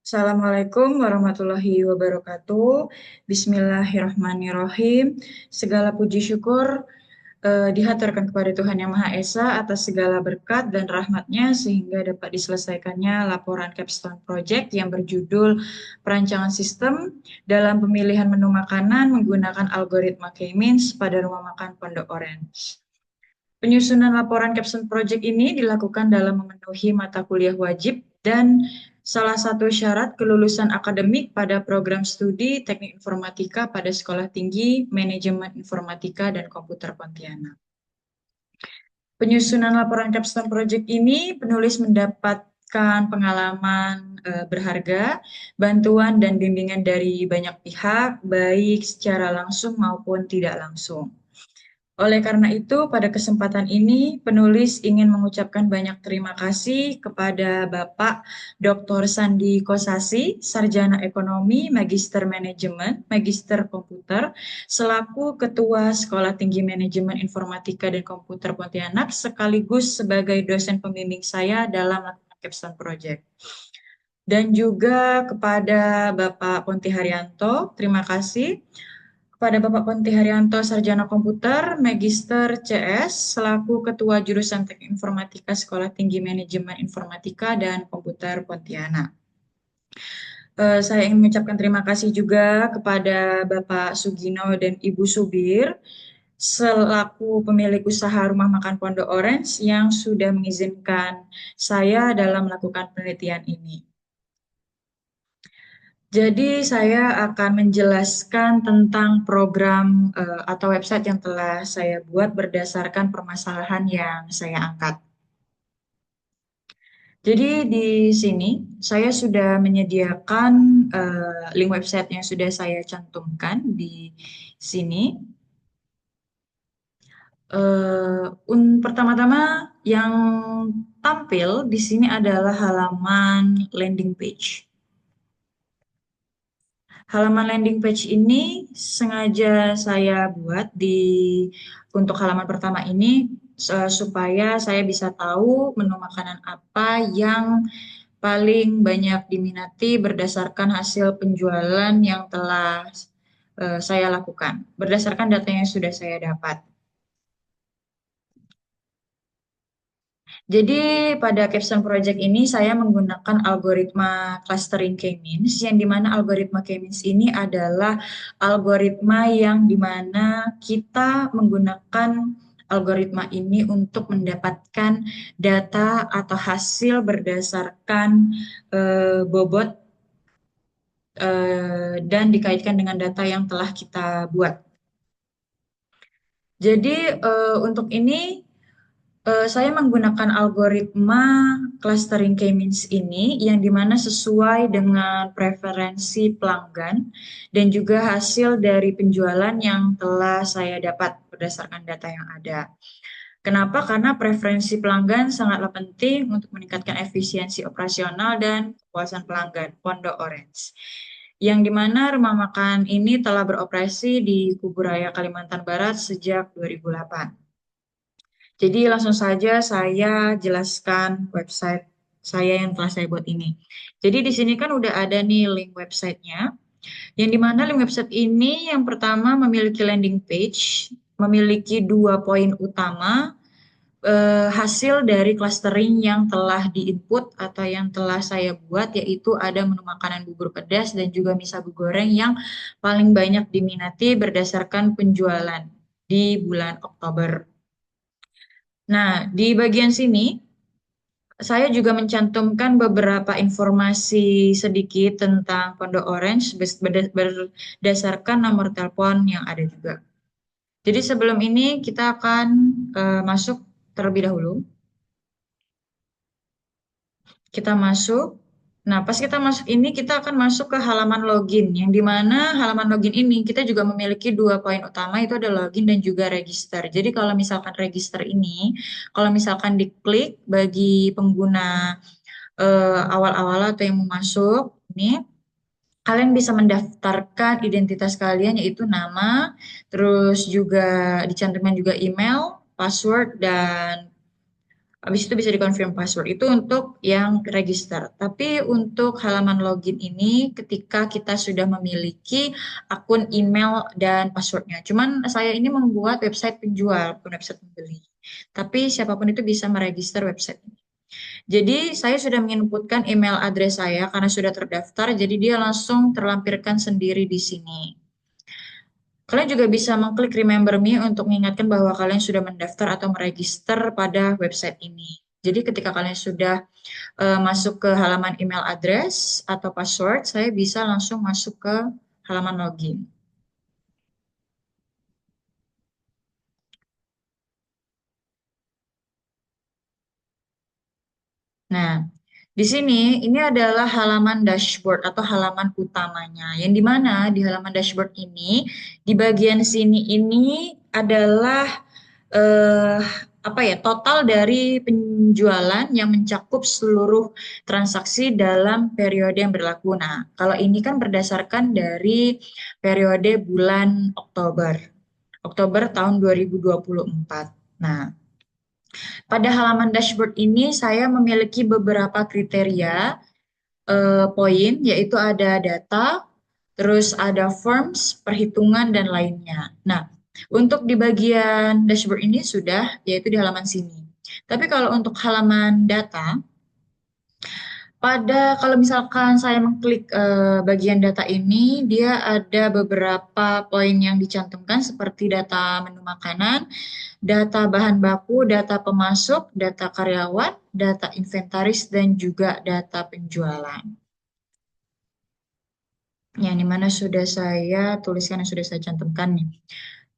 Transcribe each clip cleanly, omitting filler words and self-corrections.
Assalamualaikum warahmatullahi wabarakatuh. Bismillahirrahmanirrahim. Segala puji syukur dihaturkan kepada Tuhan Yang Maha Esa atas segala berkat dan rahmatnya sehingga dapat diselesaikannya laporan Capstone Project yang berjudul Perancangan Sistem dalam Pemilihan Menu Makanan menggunakan Algoritma K-Means pada Rumah Makan Pondok Orange. Penyusunan laporan Capstone Project ini dilakukan dalam memenuhi mata kuliah wajib dan salah satu syarat kelulusan akademik pada program studi Teknik Informatika pada Sekolah Tinggi Manajemen Informatika dan Komputer Pontianak. Penyusunan laporan Capstone Project ini penulis mendapatkan pengalaman berharga, bantuan dan bimbingan dari banyak pihak, baik secara langsung maupun tidak langsung. Oleh karena itu, pada kesempatan ini, penulis ingin mengucapkan banyak terima kasih kepada Bapak Dr. Sandi Kosasi, Sarjana Ekonomi, Magister Manajemen, Magister Komputer, selaku Ketua Sekolah Tinggi Manajemen Informatika dan Komputer Pontianak, sekaligus sebagai dosen pembimbing saya dalam melakukan Capstone Project. Dan juga kepada Bapak Ponti Haryanto, terima kasih kepada Bapak Ponti Haryanto, Sarjana Komputer, Magister CS, selaku Ketua Jurusan Teknik Informatika Sekolah Tinggi Manajemen Informatika dan Komputer Pontianak. Saya ingin mengucapkan terima kasih juga kepada Bapak Sugino dan Ibu Subir, selaku pemilik usaha Rumah Makan Pondok Orange yang sudah mengizinkan saya dalam melakukan penelitian ini. Jadi saya akan menjelaskan tentang program atau website yang telah saya buat berdasarkan permasalahan yang saya angkat. Jadi di sini saya sudah menyediakan link website yang sudah saya cantumkan di sini. Pertama-tama yang tampil di sini adalah halaman landing page. Halaman landing page ini sengaja saya buat untuk halaman pertama ini supaya saya bisa tahu menu makanan apa yang paling banyak diminati berdasarkan hasil penjualan yang telah saya lakukan, berdasarkan data yang sudah saya dapat. Jadi pada Capstone Project ini saya menggunakan algoritma clustering K-means, yang dimana algoritma K-means ini adalah algoritma yang dimana kita menggunakan algoritma ini untuk mendapatkan data atau hasil berdasarkan bobot dan dikaitkan dengan data yang telah kita buat. Jadi untuk ini saya menggunakan algoritma clustering K-means ini yang dimana sesuai dengan preferensi pelanggan dan juga hasil dari penjualan yang telah saya dapat berdasarkan data yang ada. Kenapa? Karena preferensi pelanggan sangatlah penting untuk meningkatkan efisiensi operasional dan kepuasan pelanggan Pondok Orange. Yang dimana rumah makan ini telah beroperasi di Kuburaya, Kalimantan Barat sejak 2008. Jadi langsung saja saya jelaskan website saya yang telah saya buat ini. Jadi di sini kan udah ada nih link websitenya, yang dimana link website ini yang pertama memiliki landing page, memiliki 2 poin utama, hasil dari clustering yang telah diinput atau yang telah saya buat, yaitu ada menu makanan bubur pedas dan juga mie sagu goreng yang paling banyak diminati berdasarkan penjualan di bulan Oktober. Nah, di bagian sini saya juga mencantumkan beberapa informasi sedikit tentang Pondok Orange berdasarkan nomor telepon yang ada juga. Jadi sebelum ini kita akan masuk terlebih dahulu. Kita masuk. Nah, pas kita masuk ini, kita akan masuk ke halaman login, yang dimana halaman login ini kita juga memiliki 2 poin utama, itu ada login dan juga register. Jadi kalau misalkan register ini, kalau misalkan diklik bagi pengguna awal-awal atau yang mau masuk, ini kalian bisa mendaftarkan identitas kalian, yaitu nama, terus juga dicantumkan juga email, password, dan Habis itu bisa dikonfirm password. Itu untuk yang register. Tapi untuk halaman login ini ketika kita sudah memiliki akun email dan passwordnya. Cuman saya ini membuat website penjual, bukan website pembeli. Tapi siapapun itu bisa meregister website ini. Jadi saya sudah menginputkan email address saya karena sudah terdaftar, jadi dia langsung terlampirkan sendiri di sini. Kalian juga bisa mengklik Remember Me untuk mengingatkan bahwa kalian sudah mendaftar atau meregister pada website ini. Jadi ketika kalian sudah masuk ke halaman email address atau password, saya bisa langsung masuk ke halaman login. Nah, di sini ini adalah halaman dashboard atau halaman utamanya. Yang dimana di halaman dashboard ini, di bagian sini ini adalah eh, apa ya, total dari penjualan yang mencakup seluruh transaksi dalam periode yang berlaku. Nah, kalau ini kan berdasarkan dari periode bulan Oktober. Oktober tahun 2024. Nah, pada halaman dashboard ini saya memiliki beberapa kriteria poin, yaitu ada data, terus ada forms, perhitungan, dan lainnya. Nah, untuk di bagian dashboard ini sudah, yaitu di halaman sini. Tapi kalau untuk halaman data, kalau misalkan saya mengklik bagian data ini, dia ada beberapa poin yang dicantumkan seperti data menu makanan, data bahan baku, data pemasok, data karyawan, data inventaris, dan juga data penjualan. Yang dimana sudah saya tuliskan dan sudah saya cantumkan nih.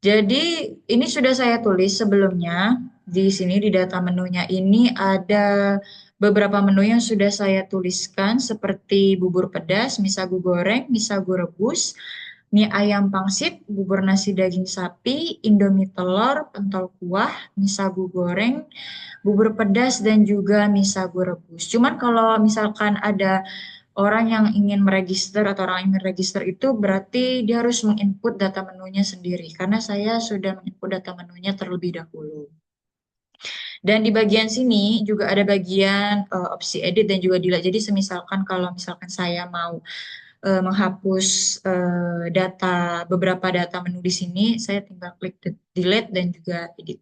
Jadi ini sudah saya tulis sebelumnya. Di sini di data menunya ini ada beberapa menu yang sudah saya tuliskan seperti bubur pedas, mie sagu goreng, mie sagu rebus, mie ayam pangsit, bubur nasi daging sapi, indomie telur, pentol kuah, mie sagu goreng, bubur pedas, dan juga mie sagu rebus. Cuman kalau misalkan ada orang yang ingin meregister atau orang yang ingin register itu berarti dia harus menginput data menunya sendiri karena saya sudah menginput data menunya terlebih dahulu. Dan di bagian sini juga ada bagian opsi edit dan juga delete. Jadi semisalkan kalau misalkan saya mau menghapus beberapa data menu di sini, saya tinggal klik delete dan juga edit.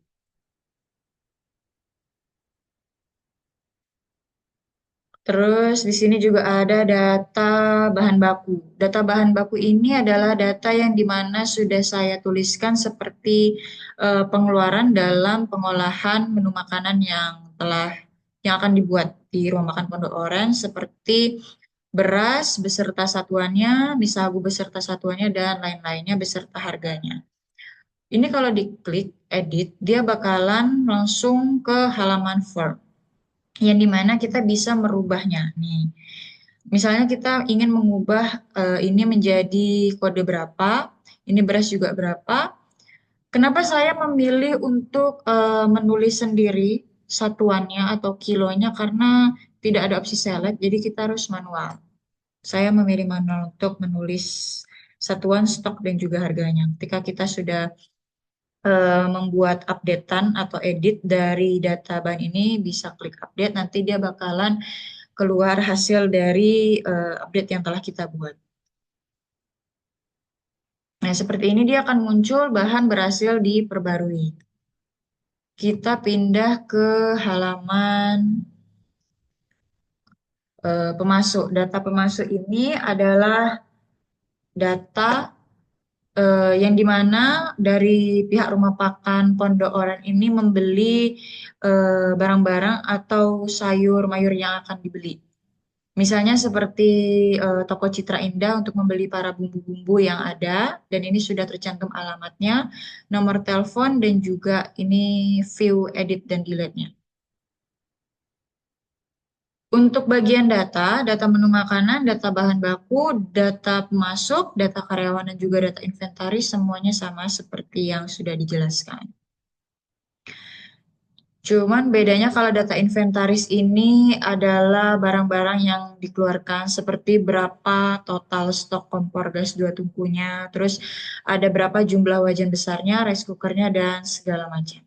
Terus di sini juga ada data bahan baku. Data bahan baku ini adalah data yang dimana sudah saya tuliskan seperti pengeluaran dalam pengolahan menu makanan yang akan dibuat di rumah makan Pondok Oren seperti beras beserta satuannya, mie sagu beserta satuannya, dan lain-lainnya beserta harganya. Ini kalau diklik edit, dia bakalan langsung ke halaman form yang dimana kita bisa merubahnya nih. Misalnya kita ingin mengubah ini menjadi kode berapa, ini beras juga berapa. Kenapa saya memilih untuk menulis sendiri satuannya atau kilonya karena tidak ada opsi select, jadi kita harus manual. Saya memilih manual untuk menulis satuan stok dan juga harganya. Ketika kita sudah membuat updatean atau edit dari data bahan ini, bisa klik update, nanti dia bakalan keluar hasil dari update yang telah kita buat. Nah, seperti ini dia akan muncul bahan berhasil diperbarui. Kita pindah ke halaman pemasuk. Data pemasuk ini adalah data yang dimana dari pihak rumah makan Pondok Oren ini membeli barang-barang atau sayur mayur yang akan dibeli. Misalnya seperti toko Citra Indah untuk membeli para bumbu-bumbu yang ada, dan ini sudah tercantum alamatnya, nomor telepon, dan juga ini view, edit, dan delete-nya. Untuk bagian data, data menu makanan, data bahan baku, data pemasok, data karyawan, dan juga data inventaris, semuanya sama seperti yang sudah dijelaskan. Cuman bedanya kalau data inventaris ini adalah barang-barang yang dikeluarkan seperti berapa total stok kompor gas 2 tungkunya, terus ada berapa jumlah wajan besarnya, rice cookernya, dan segala macam.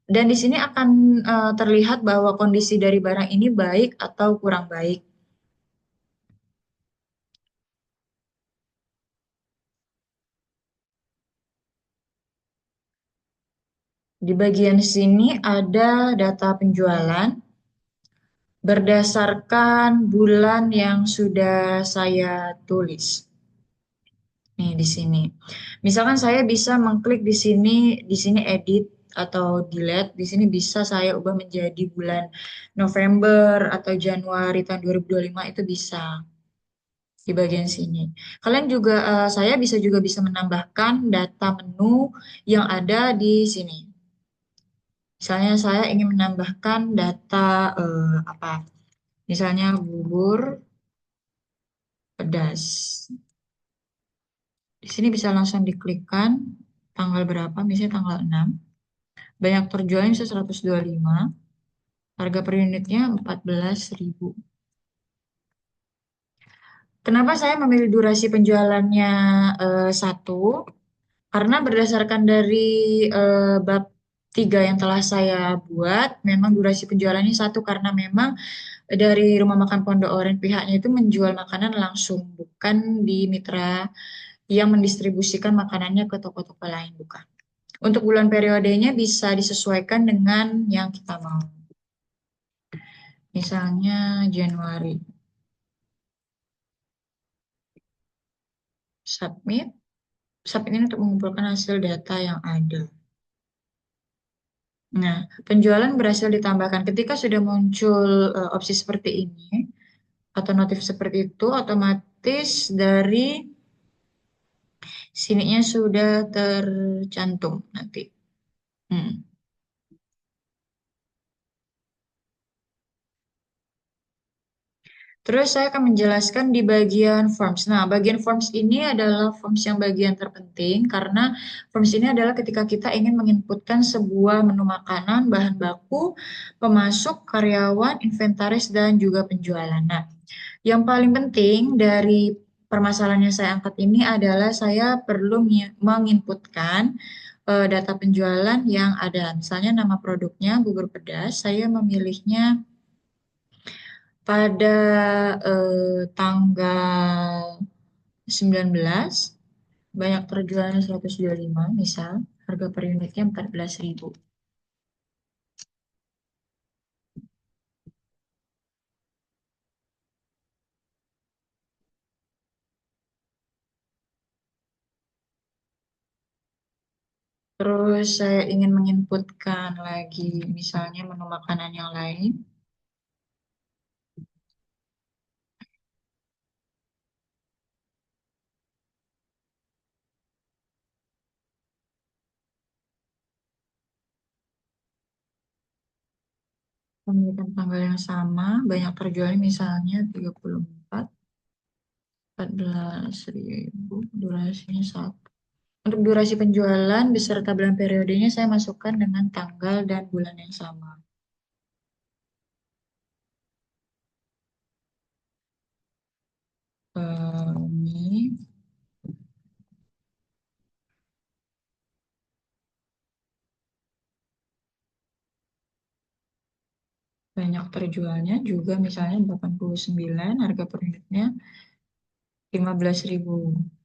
Dan di sini akan terlihat bahwa kondisi dari barang ini baik atau kurang baik. Di bagian sini ada data penjualan berdasarkan bulan yang sudah saya tulis. Nih di sini. Misalkan saya bisa mengklik di sini edit atau delete. Di sini bisa saya ubah menjadi bulan November atau Januari tahun 2025 itu bisa di bagian sini. Kalian juga saya bisa menambahkan data menu yang ada di sini. Misalnya saya ingin menambahkan data apa? Misalnya bubur pedas. Di sini bisa langsung diklikkan tanggal berapa, misalnya tanggal 6. Banyak terjualnya bisa 125. Harga per unitnya 14.000. Kenapa saya memilih durasi penjualannya satu? Karena berdasarkan dari bab 3 yang telah saya buat, memang durasi penjualannya satu karena memang dari Rumah Makan Pondok Oren pihaknya itu menjual makanan langsung, bukan di mitra yang mendistribusikan makanannya ke toko-toko lain, bukan. Untuk bulan periodenya bisa disesuaikan dengan yang kita mau. Misalnya Januari, submit. Submit ini untuk mengumpulkan hasil data yang ada. Nah, penjualan berhasil ditambahkan. Ketika sudah muncul opsi seperti ini, atau notif seperti itu, otomatis dari sininya sudah tercantum nanti. Hmm. Terus saya akan menjelaskan di bagian forms. Nah, bagian forms ini adalah forms yang bagian terpenting karena forms ini adalah ketika kita ingin menginputkan sebuah menu makanan, bahan baku, pemasok, karyawan, inventaris, dan juga penjualan. Nah, yang paling penting dari permasalahan yang saya angkat ini adalah saya perlu menginputkan data penjualan yang ada. Misalnya nama produknya bubur pedas, saya memilihnya pada tanggal 19, banyak terjualnya 125, misal harga per unitnya 14.000. Terus saya ingin menginputkan lagi misalnya menu makanan yang lain. Memiliki tanggal yang sama, banyak terjualnya misalnya 34, 14.000, durasinya satu. Untuk durasi penjualan beserta bulan periodenya saya masukkan dengan tanggal dan bulan yang sama. Ini banyak terjualnya juga misalnya 89, harga per unitnya 15.000.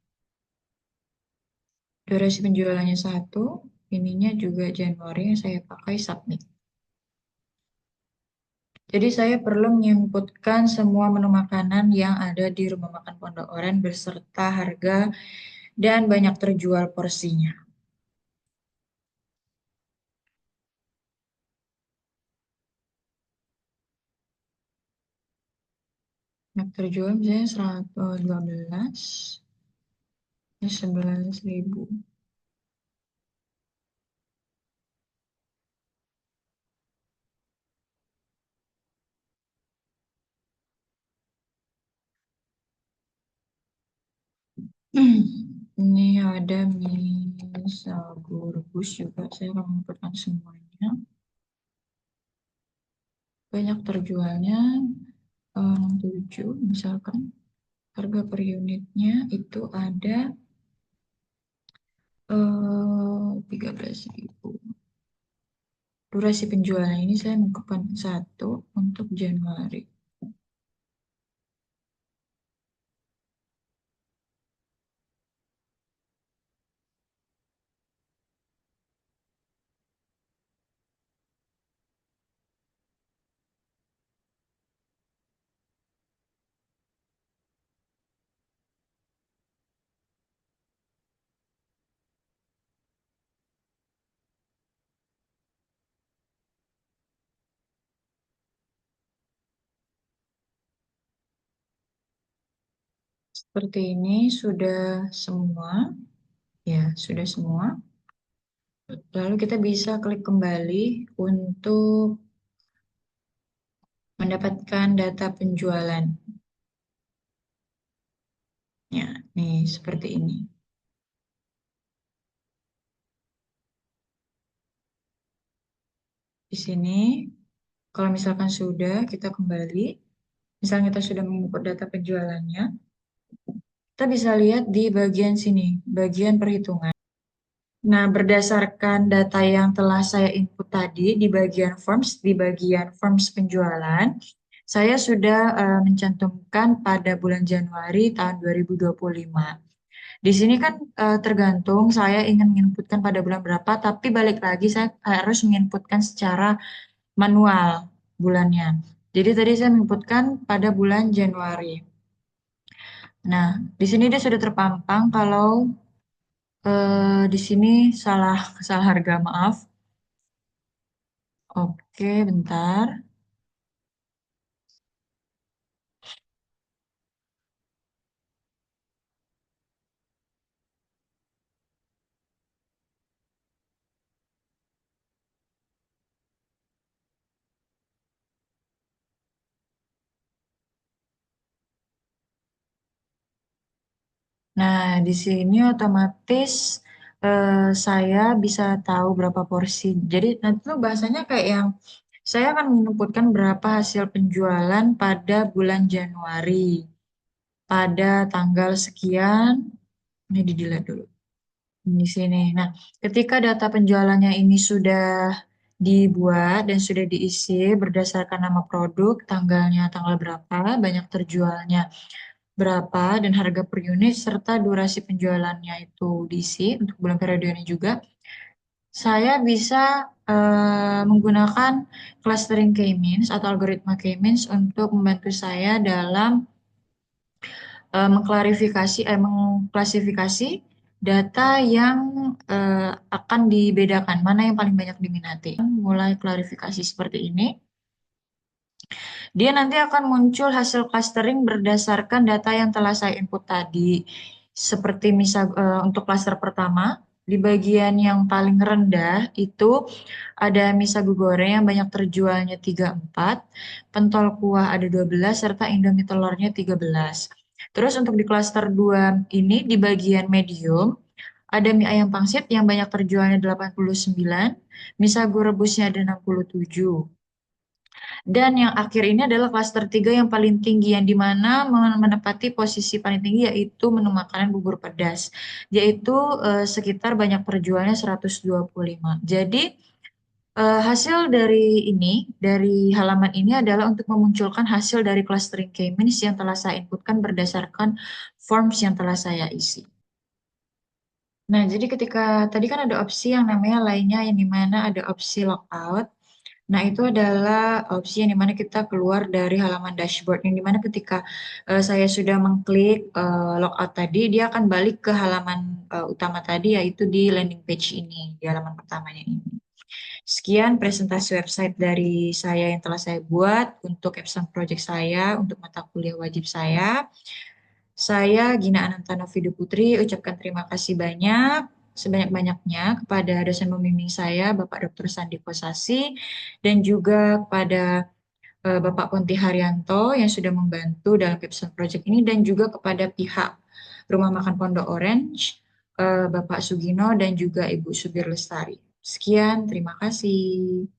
Durasi penjualannya satu, ininya juga Januari yang saya pakai submit. Jadi saya perlu menginputkan semua menu makanan yang ada di Rumah Makan Pondok Oren beserta harga dan banyak terjual porsinya. Banyak terjual misalnya 112, ini 11.000. Ini ada mie sagu rebus juga. Saya akan menginputkan semuanya. Banyak terjualnya 67 misalkan. Harga per unitnya itu ada 13.000. Durasi penjualan ini saya lakukan satu untuk Januari. Seperti ini sudah semua. Ya, sudah semua. Lalu kita bisa klik kembali untuk mendapatkan data penjualan. Ya, nih seperti ini. Di sini, kalau misalkan sudah, kita kembali. Misalnya kita sudah menginput data penjualannya, kita bisa lihat di bagian sini, bagian perhitungan. Nah, berdasarkan data yang telah saya input tadi di bagian forms penjualan, saya sudah mencantumkan pada bulan Januari tahun 2025. Di sini kan tergantung saya ingin menginputkan pada bulan berapa, tapi balik lagi saya harus menginputkan secara manual bulannya. Jadi tadi saya menginputkan pada bulan Januari. Nah, di sini dia sudah terpampang kalau di sini salah salah harga, maaf. Oke, bentar. Nah, di sini otomatis saya bisa tahu berapa porsi. Jadi nanti tuh bahasanya kayak yang saya akan menginputkan berapa hasil penjualan pada bulan Januari pada tanggal sekian. Ini di delete dulu di sini. Nah, ketika data penjualannya ini sudah dibuat dan sudah diisi berdasarkan nama produk, tanggalnya tanggal berapa, banyak terjualnya berapa, dan harga per unit, serta durasi penjualannya itu diisi untuk bulan periode ini juga, saya bisa menggunakan clustering K-means atau algoritma K-means untuk membantu saya dalam mengklasifikasi data yang akan dibedakan, mana yang paling banyak diminati. Mulai klarifikasi seperti ini. Dia nanti akan muncul hasil clustering berdasarkan data yang telah saya input tadi. Seperti misal untuk cluster pertama, di bagian yang paling rendah itu ada mie sagu goreng yang banyak terjualnya 34, pentol kuah ada 12, serta Indomie telurnya 13. Terus untuk di cluster 2 ini di bagian medium, ada mie ayam pangsit yang banyak terjualnya 89, mie sagu rebusnya ada 67. Dan yang akhir ini adalah klaster 3 yang paling tinggi, yang dimana menepati posisi paling tinggi yaitu menu makanan bubur pedas, yaitu sekitar banyak terjualnya 125. Jadi hasil dari ini, dari halaman ini adalah untuk memunculkan hasil dari clustering K-means yang telah saya inputkan berdasarkan forms yang telah saya isi. Nah, jadi ketika tadi kan ada opsi yang namanya lainnya, yang dimana ada opsi logout. Nah, itu adalah opsi yang dimana kita keluar dari halaman dashboard, yang dimana ketika saya sudah mengklik logout tadi, dia akan balik ke halaman utama tadi, yaitu di landing page ini, di halaman pertamanya ini. Sekian presentasi website dari saya yang telah saya buat untuk Epson Project saya, untuk mata kuliah wajib saya. Saya Gina Anantano Fidu Putri ucapkan terima kasih banyak sebanyak-banyaknya kepada dosen pembimbing saya Bapak Dr. Sandi Kosasi dan juga kepada Bapak Ponti Haryanto yang sudah membantu dalam Capstone Project ini, dan juga kepada pihak Rumah Makan Pondok Orange, Bapak Sugino dan juga Ibu Subir Lestari. Sekian, terima kasih.